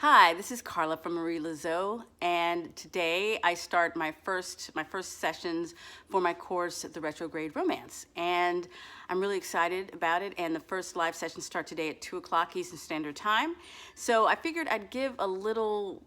Hi, this is Carla from Marie Lazo, and today I start my first sessions for my course, The Retrograde Romance. And I'm really excited about it, and the first live sessions start today at 2 o'clock Eastern Standard Time. So I figured I'd give a little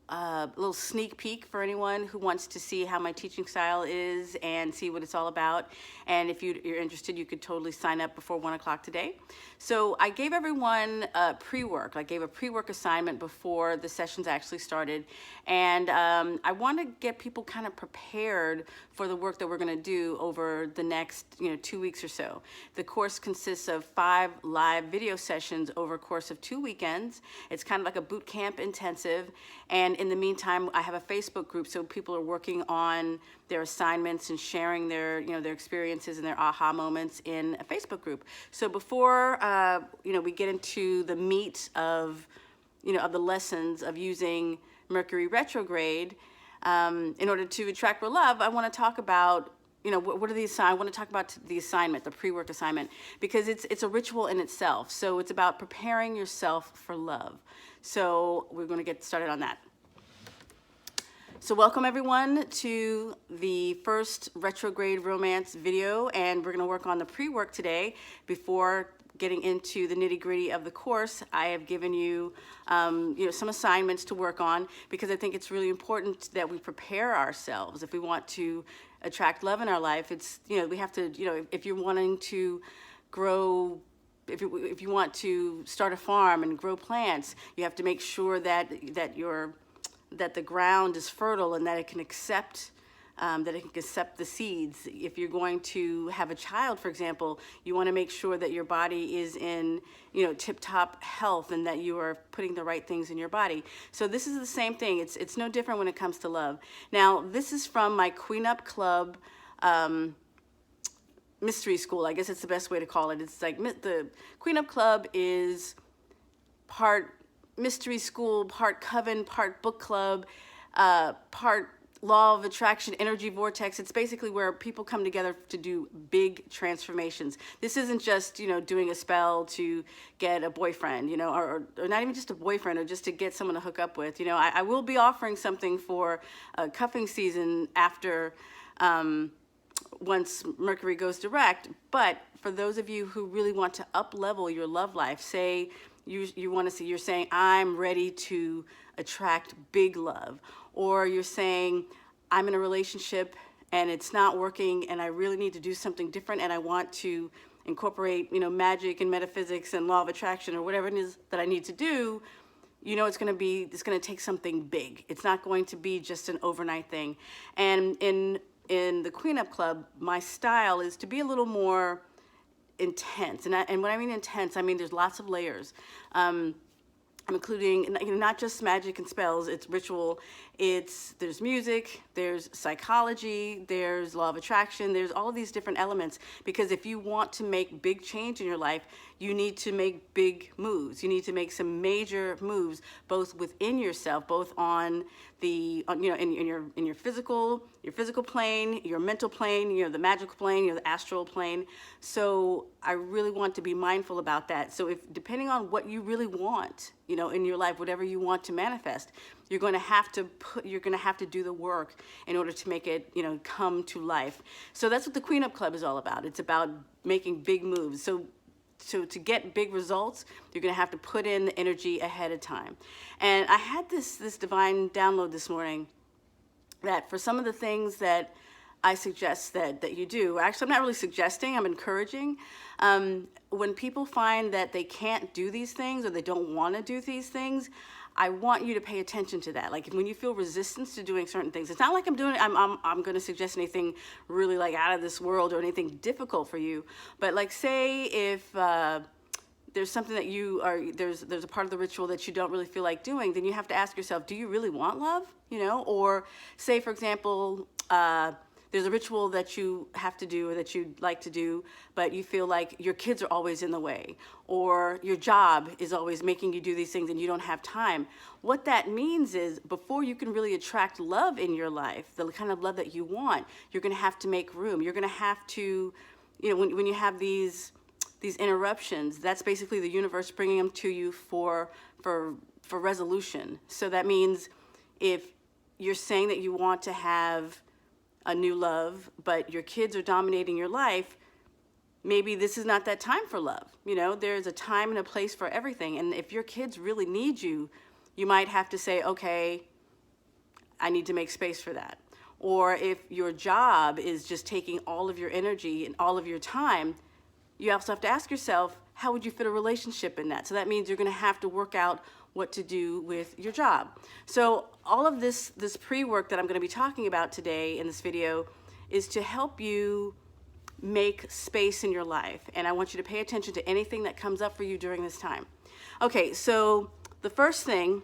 sneak peek for anyone who wants to see how my teaching style is and see what it's all about. And if you're interested, you could totally sign up before 1 o'clock today. So I gave everyone pre-work. I gave a pre-work assignment before the sessions actually started, and I want to get people kind of prepared for the work that we're going to do over the next 2 weeks or so. The course consists of 5 live video sessions over a course of 2 weekends. It's kind of like a boot camp intensive, and in the meantime I have a Facebook group, so people are working on their assignments and sharing their their experiences and their aha moments in a Facebook group. So before we get into the meat of the lessons of using Mercury retrograde in order to attract real love, I want to talk about what are the I want to talk about the assignment, the pre-work assignment, because it's a ritual in itself. So it's about preparing yourself for love. So we're going to get started on that. So welcome everyone to the first Retrograde Romance video, and we're going to work on the pre-work today. Before getting into the nitty-gritty of the course, I have given you some assignments to work on, because I think it's really important that we prepare ourselves if we want to attract love in our life. It's we have to if you're wanting to grow, if you want to start a farm and grow plants, you have to make sure that the ground is fertile and that it can accept the seeds. If you're going to have a child, for example, you want to make sure that your body is in tip-top health and that you are putting the right things in your body. So this is the same thing. It's no different when it comes to love. Now, this is from my Queen Up Club mystery school. I guess it's the best way to call it. It's like the Queen Up Club is part mystery school, part coven, part book club, part law of attraction, energy vortex. It's basically where people come together to do big transformations. This isn't just doing a spell to get a boyfriend, or not even just a boyfriend, or just to get someone to hook up with. I will be offering something for cuffing season after once Mercury goes direct. But for those of you who really want to up level your love life, say you want to see, you're saying, I'm ready to attract big love, or you're saying, I'm in a relationship and it's not working and I really need to do something different and I want to incorporate magic and metaphysics and law of attraction, or whatever it is that I need to do. It's going to take something big. It's not going to be just an overnight thing. And in the Queen Up Club, my style is to be a little more intense, and when I mean intense, I mean there's lots of layers. I'm including not just magic and spells. It's ritual. There's music, there's psychology, there's law of attraction, there's all of these different elements, because if you want to make big change in your life, you need to make big moves. You need to make some major moves, both within yourself, both on the in your physical plane, your mental plane, the magical plane, the astral plane. So I really want to be mindful about that. So if depending on what you really want, in your life, whatever you want to manifest, you're going to have to do the work in order to make it come to life. So that's what the Queen Up Club is all about. It's about making big moves. So to get big results, you're going to have to put in the energy ahead of time. And I had this divine download this morning that for some of the things that I suggest that you do, actually I'm not really suggesting, I'm encouraging. When people find that they can't do these things or they don't want to do these things, I want you to pay attention to that. Like when you feel resistance to doing certain things, it's not like I'm going to suggest anything really like out of this world or anything difficult for you. But like say if there's something that there's a part of the ritual that you don't really feel like doing, then you have to ask yourself, do you really want love? Or say for example, there's a ritual that you have to do or that you'd like to do, but you feel like your kids are always in the way, or your job is always making you do these things and you don't have time. What that means is, before you can really attract love in your life, the kind of love that you want, you're going to have to make room. You're going to have to, when you have these interruptions, that's basically the universe bringing them to you for for resolution. So that means if you're saying that you want to have a new love, but your kids are dominating your life, maybe this is not that time for love. You know, there's a time and a place for everything. And if your kids really need you, you might have to say, okay, I need to make space for that. Or if your job is just taking all of your energy and all of your time, you also have to ask yourself, how would you fit a relationship in that? So that means you're going to have to work out what to do with your job. So all of this pre-work that I'm going to be talking about today in this video is to help you make space in your life. And I want you to pay attention to anything that comes up for you during this time. Okay, so the first thing,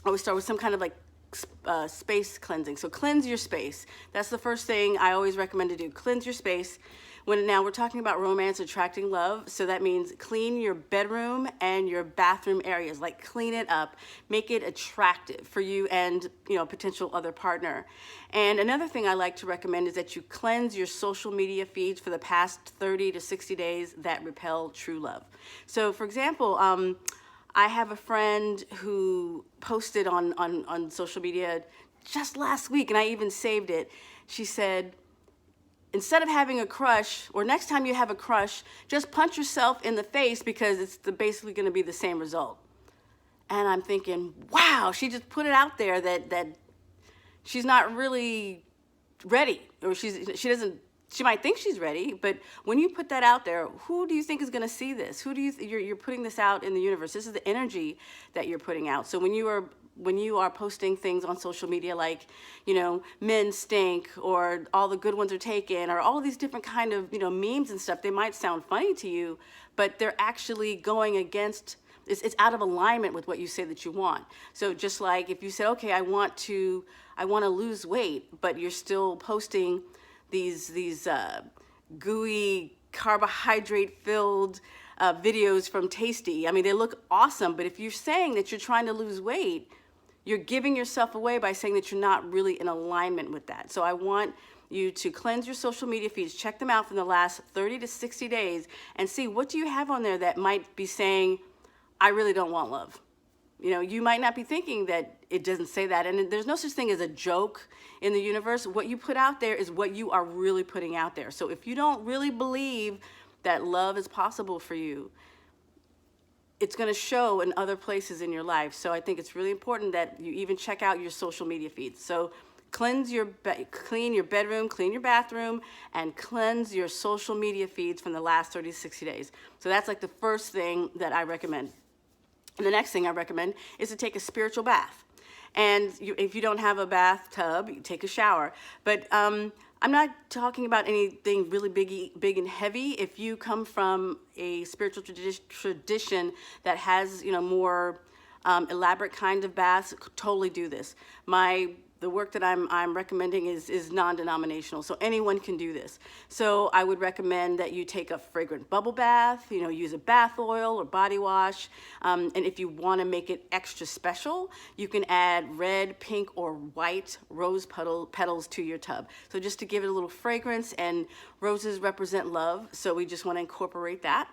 I always start with some kind of like space cleansing. So cleanse your space. That's the first thing I always recommend to do. Cleanse your space. Now we're talking about romance, attracting love. So that means clean your bedroom and your bathroom areas. Like clean it up, make it attractive for you and potential other partner. And another thing I like to recommend is that you cleanse your social media feeds for the past 30 to 60 days that repel true love. So for example, I have a friend who posted on social media just last week, and I even saved it. She said, instead of having a crush, or next time you have a crush, just punch yourself in the face because it's basically going to be the same result. And I'm thinking, wow, she just put it out there that she's not really ready, or she might think she's ready, but when you put that out there, who do you think is going to see this? Who do you're putting this out in the universe? This is the energy that you're putting out. So when you are posting things on social media like, men stink, or all the good ones are taken, or all of these different kind of, memes and stuff, they might sound funny to you, but they're actually going against, it's out of alignment with what you say that you want. So just like if you say, okay, I want to lose weight, but you're still posting these gooey carbohydrate-filled videos from Tasty. I mean, they look awesome, but if you're saying that you're trying to lose weight, you're giving yourself away by saying that you're not really in alignment with that. So I want you to cleanse your social media feeds, check them out from the last 30 to 60 days, and see what do you have on there that might be saying, I really don't want love. You might not be thinking that it doesn't say that, and there's no such thing as a joke in the universe. What you put out there is what you are really putting out there. So if you don't really believe that love is possible for you, it's going to show in other places in your life. So I think it's really important that you even check out your social media feeds. So clean your bedroom, clean your bathroom, and cleanse your social media feeds from the last 30 to 60 days. So that's like the first thing that I recommend. And the next thing I recommend is to take a spiritual bath. And if you don't have a bathtub, you take a shower. But I'm not talking about anything really big and heavy. If you come from a spiritual tradition that has more elaborate kind of baths, totally do this. The work that I'm recommending is non-denominational, so anyone can do this. So I would recommend that you take a fragrant bubble bath, use a bath oil or body wash, and if you want to make it extra special, you can add red, pink, or white rose petals to your tub. So just to give it a little fragrance, and roses represent love, so we just want to incorporate that.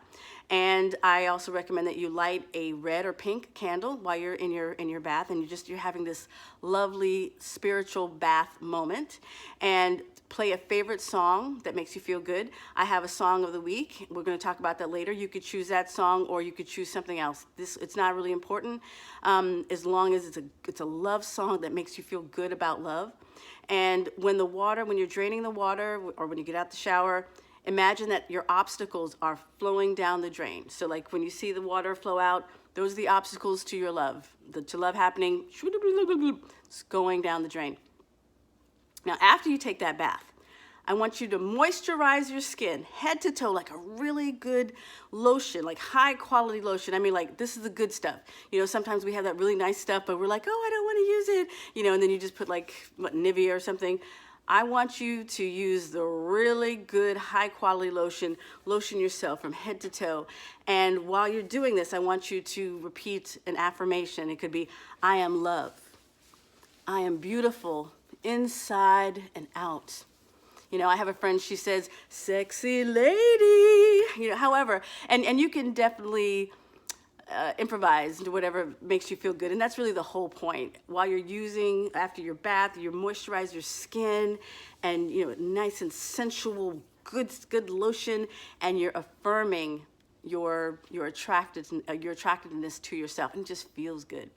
And I also recommend that you light a red or pink candle while you're in your bath, and you're having this lovely spiritual bath moment. And play a favorite song that makes you feel good. I have a song of the week. We're going to talk about that later. You could choose that song, or you could choose something else. It's not really important, as long as it's a love song that makes you feel good about love. And when you're draining the water, or when you get out the shower, imagine that your obstacles are flowing down the drain. So like when you see the water flow out, those are the obstacles to your love. To love happening, it's going down the drain. Now, after you take that bath, I want you to moisturize your skin head to toe, like a really good lotion, like high quality lotion. I mean, like, this is the good stuff. Sometimes we have that really nice stuff, but we're like, oh, I don't want to use it. And then you just put like Nivea or something. I want you to use the really good high quality lotion yourself from head to toe. And while you're doing this, I want you to repeat an affirmation. It could be, I am love. I am beautiful inside and out. I have a friend, she says, sexy lady, however, and you can definitely improvise, do whatever makes you feel good. And that's really the whole point. While you're using, after your bath, you moisturize your skin, and nice and sensual, good lotion, and you're affirming your attractiveness to yourself, and it just feels good.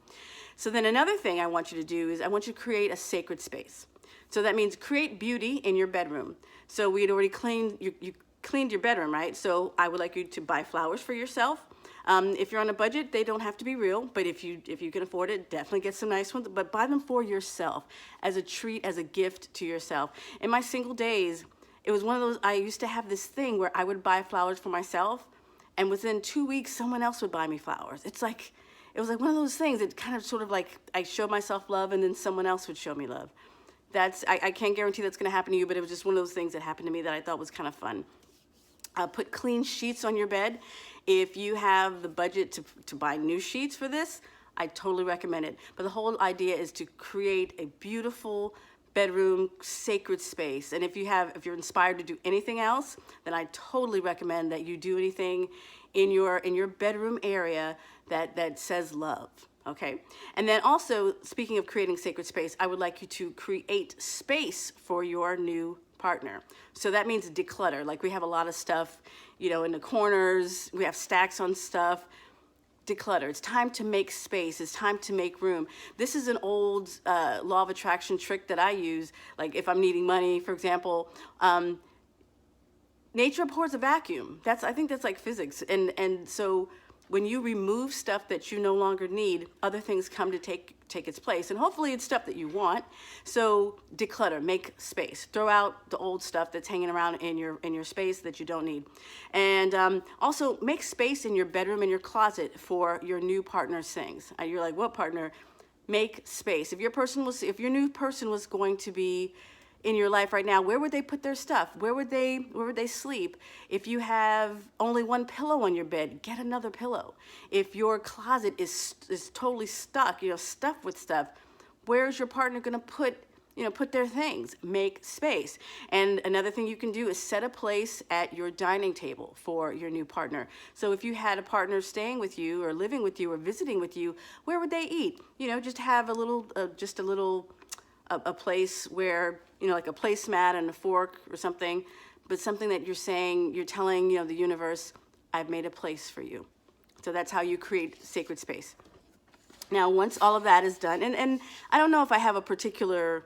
So then another thing I want you to do is I want you to create a sacred space. So that means create beauty in your bedroom. So we had already cleaned, you cleaned your bedroom, right? So I would like you to buy flowers for yourself. If you're on a budget, they don't have to be real, but if you can afford it, definitely get some nice ones, but buy them for yourself as a treat, as a gift to yourself. In my single days, it was one of those, I used to have this thing where I would buy flowers for myself, and within 2 weeks, someone else would buy me flowers. It was like one of those things. It kind of sort of like I showed myself love, and then someone else would show me love. I can't guarantee that's going to happen to you, but it was just one of those things that happened to me that I thought was kind of fun. Put clean sheets on your bed. If you have the budget to buy new sheets for this, I totally recommend it. But the whole idea is to create a beautiful bedroom sacred space. And if you're inspired to do anything else, then I totally recommend that you do anything in your bedroom area that says love. Okay. And then also, speaking of creating sacred space, I would like you to create space for your new partner. So that means declutter. Like we have a lot of stuff, in the corners, we have stacks on stuff. Declutter. It's time to make space. It's time to make room. This is an old law of attraction trick that I use. Like if I'm needing money, for example, nature abhors a vacuum. I think that's like physics. And so when you remove stuff that you no longer need, other things come to take its place. And hopefully it's stuff that you want. So declutter, make space. Throw out the old stuff that's hanging around in your space that you don't need. And also make space in your bedroom and your closet for your new partner's things. You're like, what partner? Make space. If your new person was going to be in your life right now, where would they put their stuff? Where would they sleep? If you have only one pillow on your bed, get another pillow. If your closet is totally stuffed with stuff, where's your partner going to put their things? Make space. And another thing you can do is set a place at your dining table for your new partner. So if you had a partner staying with you or living with you or visiting with you, where would they eat? Just have a little a place where, like a placemat and a fork or something, but something that you're telling, the universe, I've made a place for you. So that's how you create sacred space. Now, once all of that is done, and I don't know if I have a particular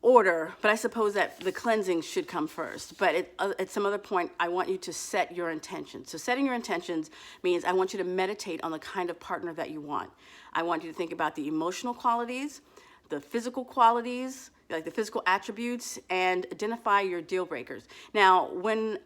order, but I suppose that the cleansing should come first. But at some other point, I want you to set your intentions. So setting your intentions means I want you to meditate on the kind of partner that you want. I want you to think about the emotional qualities, the physical qualities, like the physical attributes, and identify your deal breakers. Now, when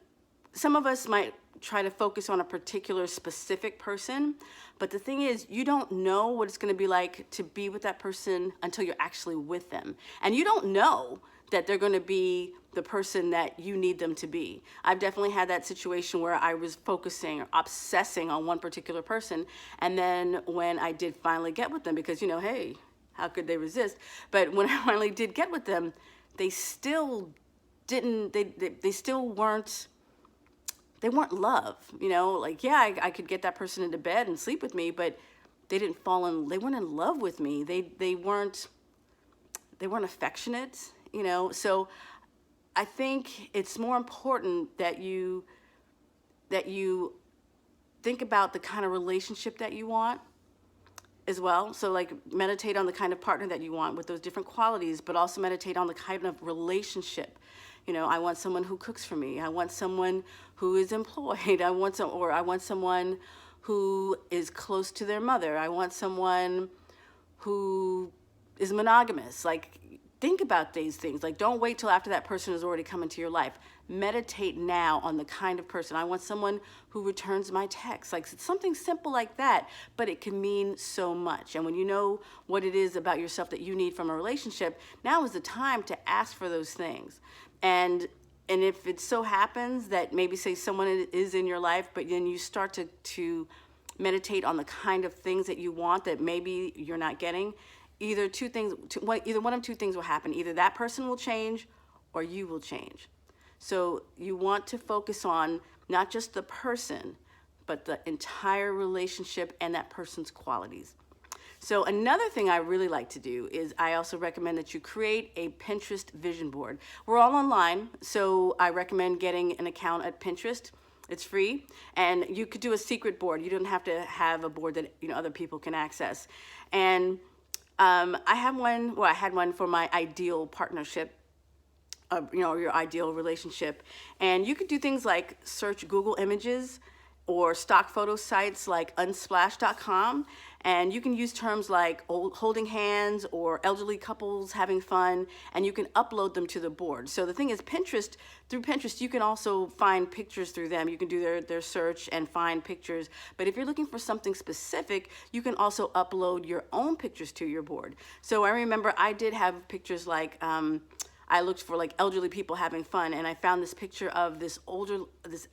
some of us might try to focus on a particular specific person, but the thing is, you don't know what it's going to be like to be with that person until you're actually with them. And you don't know that they're going to be the person that you need them to be. I've definitely had that situation where I was focusing or obsessing on one particular person, and then when I did finally get with them, because, hey, how could they resist? But when I finally did get with them, they still didn't, they still weren't, they weren't love, like, yeah, I could get that person into bed and sleep with me, but they weren't in love with me. They weren't affectionate, so I think it's more important that you think about the kind of relationship that you want as well. So like meditate on the kind of partner that you want with those different qualities, but also meditate on the kind of relationship. I want someone who cooks for me. I want someone who is employed. I want someone who is close to their mother. I want someone who is monogamous. Like, think about these things. Like, don't wait till after that person has already come into your life. Meditate now on the kind of person. I want someone who returns my texts. Like, something simple like that, but it can mean so much. And when you know what it is about yourself that you need from a relationship, now is the time to ask for those things. And if it so happens that maybe, say, someone is in your life, but then you start to meditate on the kind of things that you want that maybe you're not getting, either one of two things will happen. Either that person will change or you will change. So you want to focus on not just the person, but the entire relationship and that person's qualities. So another thing I really like to do is I also recommend that you create a Pinterest vision board. We're all online, so I recommend getting an account at Pinterest. It's free, and you could do a secret board. You don't have to have a board that other people can access. And I have one. Well, I had one for my ideal partnership. Your ideal relationship, and you could do things like search Google Images or stock photo sites like unsplash.com, and you can use terms like holding hands or elderly couples having fun, and you can upload them to the board. So the thing is, through Pinterest, you can also find pictures through them. You can do their search and find pictures, but if you're looking for something specific, you can also upload your own pictures to your board. So I remember I did have pictures like, I looked for like elderly people having fun, and I found this picture of this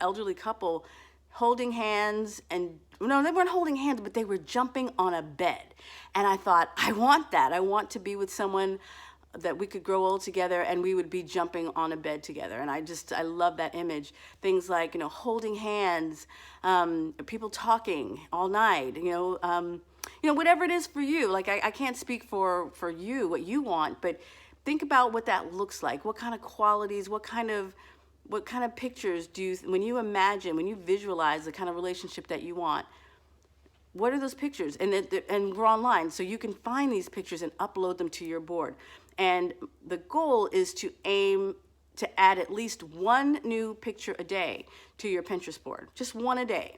elderly couple holding hands, and no, they weren't holding hands, but they were jumping on a bed. And I thought, I want that. I want to be with someone that we could grow old together and we would be jumping on a bed together. And I love that image. Things like, holding hands, people talking all night, whatever it is for you. Like I can't speak for you, what you want, but think about what that looks like. What kind of qualities, what kind of pictures when you visualize the kind of relationship that you want, what are those pictures? And we're online, so you can find these pictures and upload them to your board. And the goal is to aim to add at least one new picture a day to your Pinterest board, just one a day,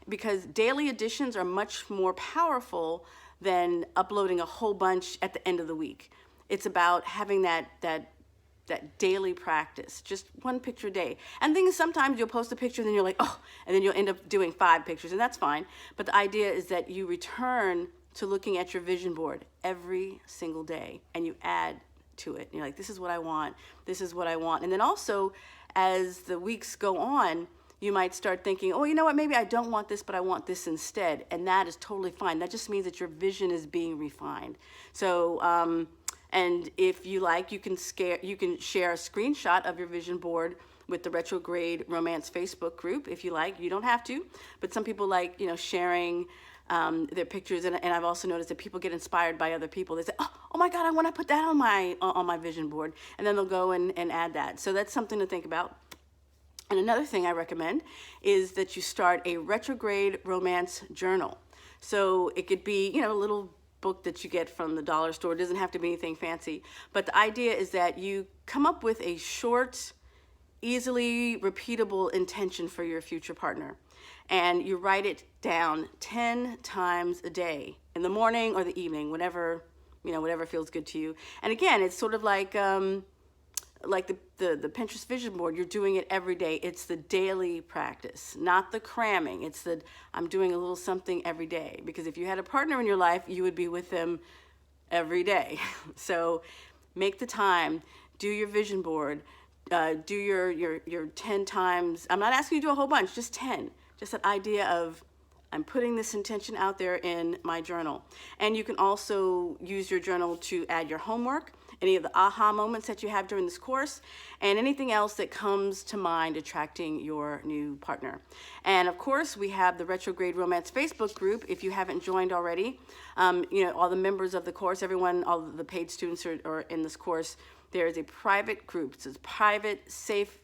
because daily additions are much more powerful than uploading a whole bunch at the end of the week. It's about having that daily practice, just one picture a day. And things, sometimes you'll post a picture and then you're like, oh, and then you'll end up doing 5 pictures, and that's fine. But the idea is that you return to looking at your vision board every single day and you add to it. And you're like, this is what I want, this is what I want. And then also, as the weeks go on, you might start thinking, oh, you know what, maybe I don't want this, but I want this instead. And that is totally fine. That just means that your vision is being refined. So, and if you like, you can share a screenshot of your vision board with the Retrograde Romance Facebook group if you like. You don't have to, but some people like, sharing their pictures. And I've also noticed that people get inspired by other people. They say, oh my God, I want to put that on my vision board. And then they'll go and add that. So that's something to think about. And another thing I recommend is that you start a Retrograde Romance journal. So it could be, a little book that you get from the dollar store. It doesn't have to be anything fancy, but the idea is that you come up with a short, easily repeatable intention for your future partner, and you write it down 10 times a day, in the morning or the evening, whatever feels good to you. And again, it's sort of like the Pinterest vision board. You're doing it every day. It's the daily practice, not the cramming. It's I'm doing a little something every day, because if you had a partner in your life, you would be with them every day. So make the time, do your vision board, do your 10 times. I'm not asking you to do a whole bunch, just 10. Just that idea of, I'm putting this intention out there in my journal. And you can also use your journal to add your homework, any of the aha moments that you have during this course, and anything else that comes to mind attracting your new partner. And of course, we have the Retrograde Romance Facebook group. If you haven't joined already, all the members of the course, all the paid students are in this course. There is a private group. It's a private, safe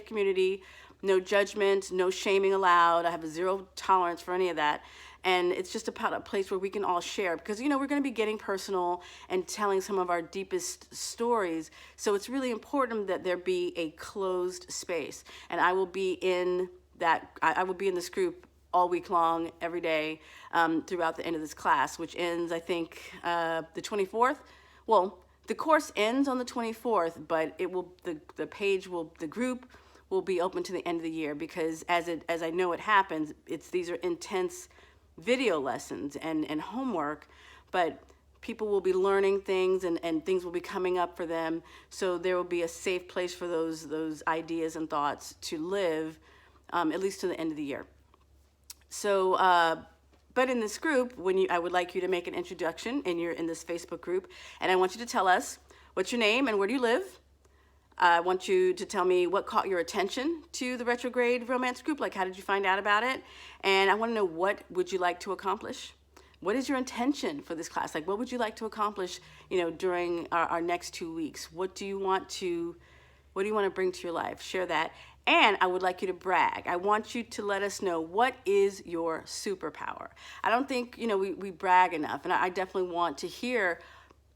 community. No judgment, no shaming allowed. I have a zero tolerance for any of that. And it's just about a place where we can all share, because, we're going to be getting personal and telling some of our deepest stories. So it's really important that there be a closed space. And I will be in this group all week long, every day, throughout the end of this class, which ends, I think, the 24th. Well, the course ends on the 24th, but the group will be open to the end of the year, because as I know it happens, these are intense video lessons and homework, but people will be learning things and things will be coming up for them. So there will be a safe place for those ideas and thoughts to live, at least to the end of the year. So, but in this group, I would like you to make an introduction in this Facebook group, and I want you to tell us what's your name and where do you live. I want you to tell me what caught your attention to the retrograde romance group. Like, how did you find out about it? And I want to know, what would you like to accomplish? What is your intention for this class? Like, what would you like to accomplish, during our next 2 weeks? What do you want to bring to your life? Share that. And I would like you to brag. I want you to let us know, what is your superpower? I don't think, we brag enough. And I definitely want to hear,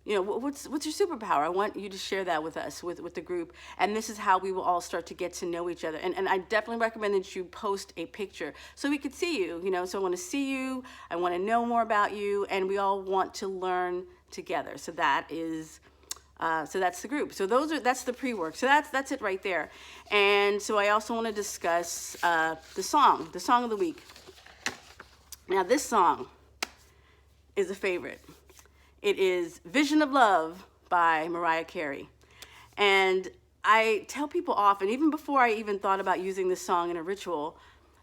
what's your superpower? I want you to share that with us, with the group. And this is how we will all start to get to know each other. And I definitely recommend that you post a picture so we could see you, So I want to see you. I want to know more about you. And we all want to learn together. So that is... so that's the group. So that's the pre-work. So that's it right there. And so I also want to discuss the song of the week. Now, this song is a favorite. It is Vision of Love by Mariah Carey. And I tell people often, even before I even thought about using this song in a ritual,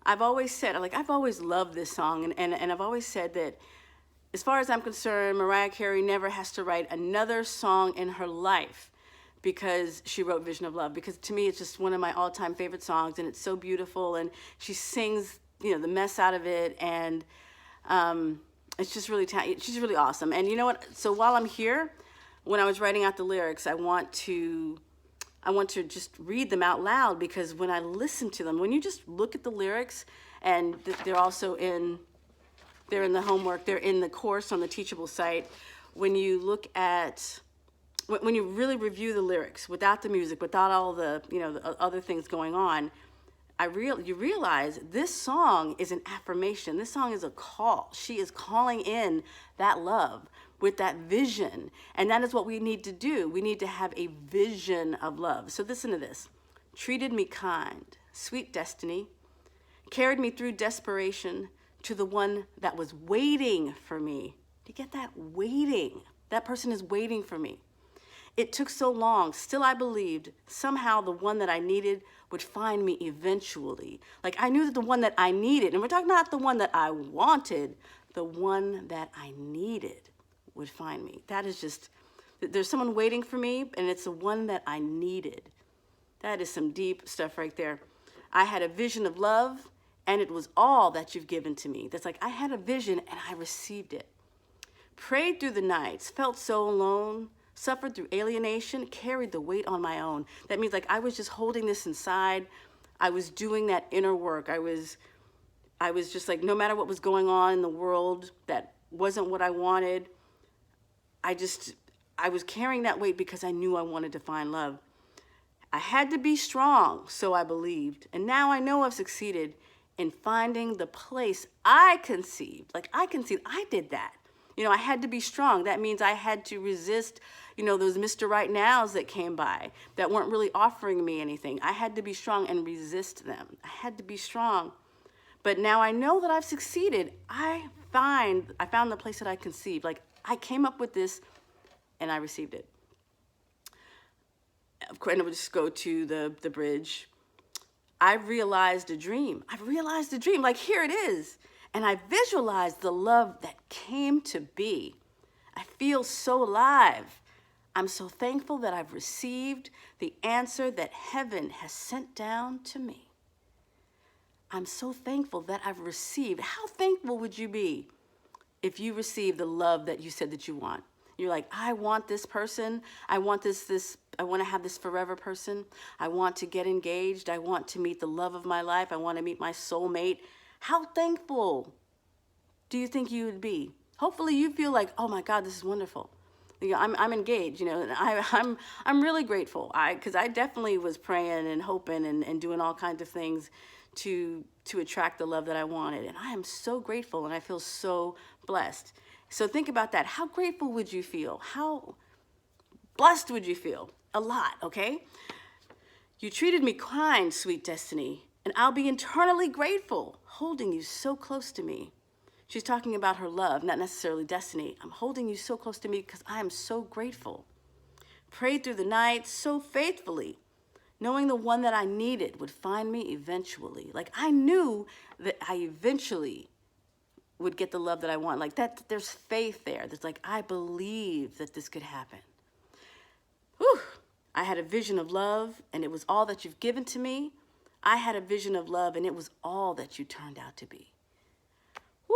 I've always said, I've always loved this song. And I've always said that, as far as I'm concerned, Mariah Carey never has to write another song in her life because she wrote Vision of Love. Because to me, it's just one of my all-time favorite songs, and it's so beautiful, and she sings, the mess out of it, and it's just really she's really awesome. And you know what? So while I'm here, when I was writing out the lyrics, I want to just read them out loud, because when I listen to them, when you just look at the lyrics, and they're also they're in the homework, they're in the course on the Teachable site. When you look at, when you really review the lyrics without the music, without all the, the other things going on, you realize this song is an affirmation. This song is a call. She is calling in that love with that vision. And that is what we need to do. We need to have a vision of love. So listen to this. Treated me kind, sweet destiny, carried me through desperation, to the one that was waiting for me. Do you get that? Waiting. That person is waiting for me. It took so long. Still, I believed somehow the one that I needed would find me eventually. Like, I knew that the one that I needed, and we're talking not the one that I wanted, the one that I needed would find me. That is just, there's someone waiting for me, and it's the one that I needed. That is some deep stuff right there. I had a vision of love, and it was all that you've given to me. That's like, I had a vision and I received it. Prayed through the nights, felt so alone, suffered through alienation, carried the weight on my own. That means, like, I was just holding this inside. I was doing that inner work. I was just like, no matter what was going on in the world that wasn't what I wanted, I was carrying that weight because I knew I wanted to find love. I had to be strong, so I believed. And now I know I've succeeded in finding the place I conceived. Like, I did that. I had to be strong. That means I had to resist, those Mr. Right Nows that came by that weren't really offering me anything. I had to be strong and resist them. I had to be strong. But now I know that I've succeeded. I found the place that I conceived. Like, I came up with this and I received it. Of course, and we'll just go to the bridge. I've realized a dream. Like, here it is. And I visualized the love that came to be. I feel so alive. I'm so thankful that I've received the answer that heaven has sent down to me. I'm so thankful that I've received. How thankful would you be if you received the love that you said that you want? You're like, I want this person. I want I want to have this forever person. I want to get engaged. I want to meet the love of my life. I want to meet my soulmate. How thankful do you think you would be? Hopefully you feel like, oh my God, this is wonderful. I'm engaged, and I'm really grateful. Because I definitely was praying and hoping and doing all kinds of things to attract the love that I wanted. And I am so grateful, and I feel so blessed. So think about that. How grateful would you feel? How blessed would you feel? A lot, okay? You treated me kind, sweet destiny, and I'll be eternally grateful, holding you so close to me. She's talking about her love, not necessarily destiny. I'm holding you so close to me because I am so grateful. Prayed through the night so faithfully, knowing the one that I needed would find me eventually. Like, I knew that I eventually would get the love that I want. Like, that, there's faith there. There's like, I believe that this could happen. Whew. I had a vision of love, and it was all that you've given to me. I had a vision of love, and it was all that you turned out to be. Woo!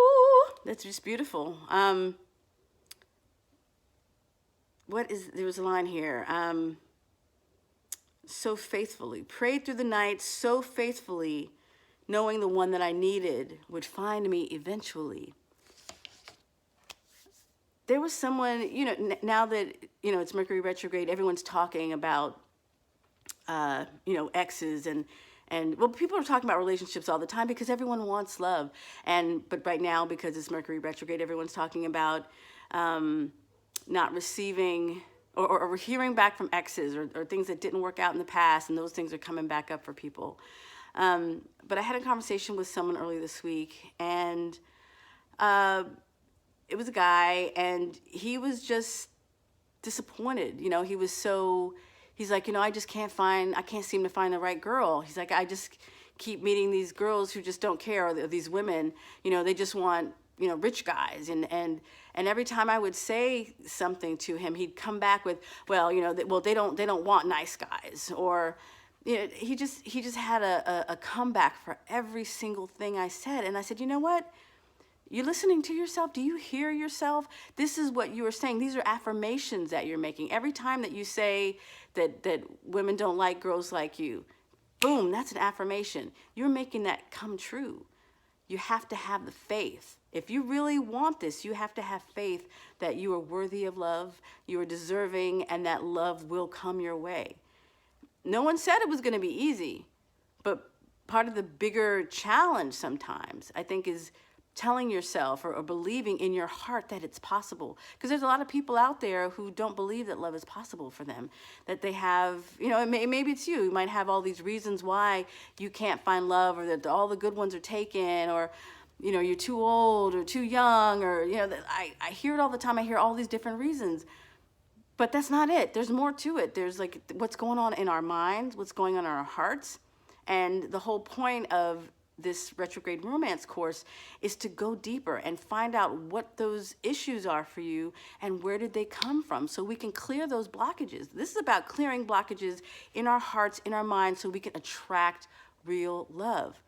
That's just beautiful. There was a line here. So faithfully, prayed through the night so faithfully, knowing the one that I needed would find me eventually. There was someone, now that, it's Mercury retrograde, everyone's talking about, exes and people are talking about relationships all the time because everyone wants love. But right now, because it's Mercury retrograde, everyone's talking about not receiving or hearing back from exes or things that didn't work out in the past, and those things are coming back up for people. But I had a conversation with someone earlier this week, and it was a guy, and he was just disappointed. He's like, I just I can't seem to find the right girl. He's like, I just keep meeting these girls who just don't care, or these women, they just want, rich guys. And every time I would say something to him, he'd come back with, they don't want nice guys. Or, he just had a comeback for every single thing I said. And I said, you know what? You're listening to yourself? Do you hear yourself? This is what you are saying. These are affirmations that you're making. Every time that you say that women don't like girls like you, boom, that's an affirmation. You're making that come true. You have to have the faith. If you really want this, you have to have faith that you are worthy of love, you are deserving, and that love will come your way. No one said it was going to be easy, but part of the bigger challenge sometimes, I think, is telling yourself or believing in your heart that it's possible. Because there's a lot of people out there who don't believe that love is possible for them. That they have, maybe it's you. You might have all these reasons why you can't find love, or that all the good ones are taken, or, you're too old or too young, or, I hear it all the time. I hear all these different reasons. But that's not it. There's more to it. There's like what's going on in our minds, what's going on in our hearts. And the whole point of this retrograde romance course is to go deeper and find out what those issues are for you and where did they come from, so we can clear those blockages. This is about clearing blockages in our hearts, in our minds, so we can attract real love.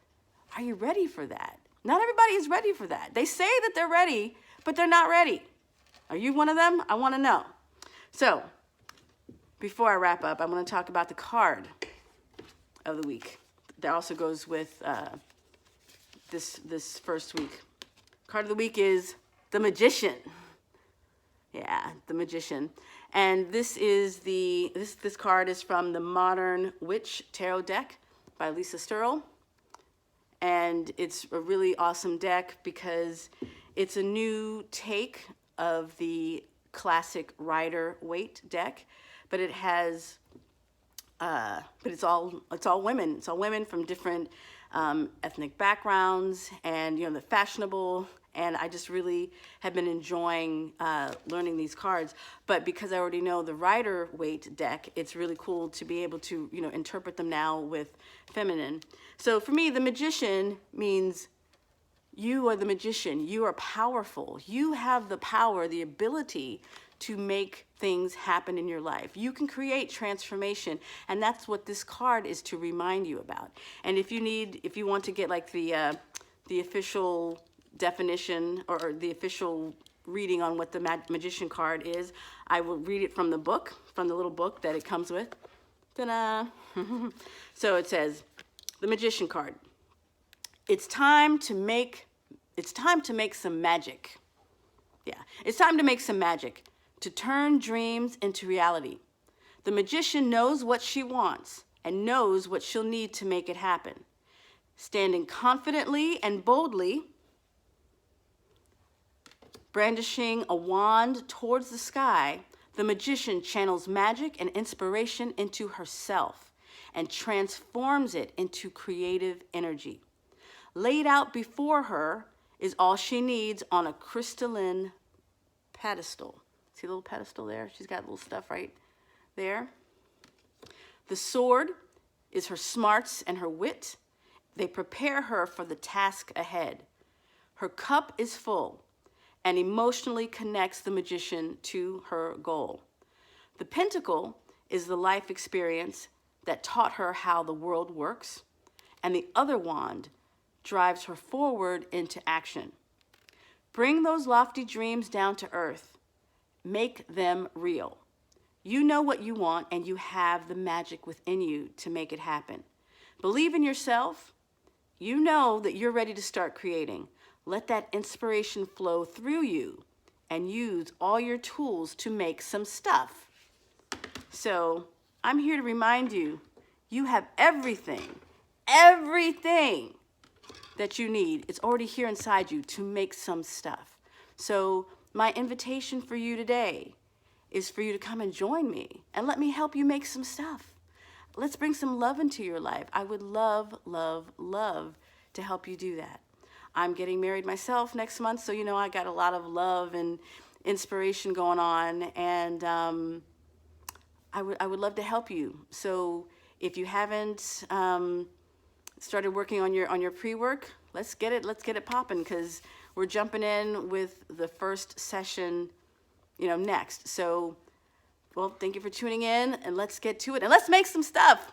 Are you ready for that? Not everybody is ready for that. They say that they're ready, but they're not ready. Are you one of them? I want to know. So before I wrap up, I want to talk about the card of the week. That also goes with this first week. Card of the week is the Magician. Yeah, the Magician. And this card is from the Modern Witch Tarot deck by Lisa Sturl. And it's a really awesome deck because it's a new take of the classic Rider-Waite deck, but it has but it's all women. It's all women from different ethnic backgrounds, and the fashionable. And I just really have been enjoying learning these cards. But because I already know the Rider-Waite deck, it's really cool to be able to interpret them now with feminine. So for me, the Magician means you are the magician. You are powerful. You have the power, the ability to make things happen in your life. You can create transformation, and that's what this card is to remind you about. And if you want to get like the official definition or the official reading on what the Magician card is, I will read it from the book, from the little book that it comes with. Ta-da! So it says, the Magician card. It's time to make some magic. Yeah, it's time to make some magic, to turn dreams into reality. The magician knows what she wants and knows what she'll need to make it happen. Standing confidently and boldly, brandishing a wand towards the sky, the magician channels magic and inspiration into herself and transforms it into creative energy. Laid out before her is all she needs on a crystalline pedestal. See the little pedestal there? She's got little stuff right there. The sword is her smarts and her wit. They prepare her for the task ahead. Her cup is full and emotionally connects the magician to her goal. The pentacle is the life experience that taught her how the world works, and the other wand drives her forward into action. Bring those lofty dreams down to earth. Make them real. You know what you want, and you have the magic within you to make it happen. Believe in yourself. You know that you're ready to start creating. Let that inspiration flow through you and use all your tools to make some stuff. So I'm here to remind you, you have everything that you need. It's already here inside you to make some stuff. So my invitation for you today is for you to come and join me and let me help you make some stuff. Let's bring some love into your life. I would love, love, love to help you do that. I'm getting married myself next month, so you know I got a lot of love and inspiration going on, and I would love to help you. So if you haven't started working on your pre-work, let's get it popping, because we're jumping in with the first session, next. So, well, thank you for tuning in, and let's get to it, and let's make some stuff.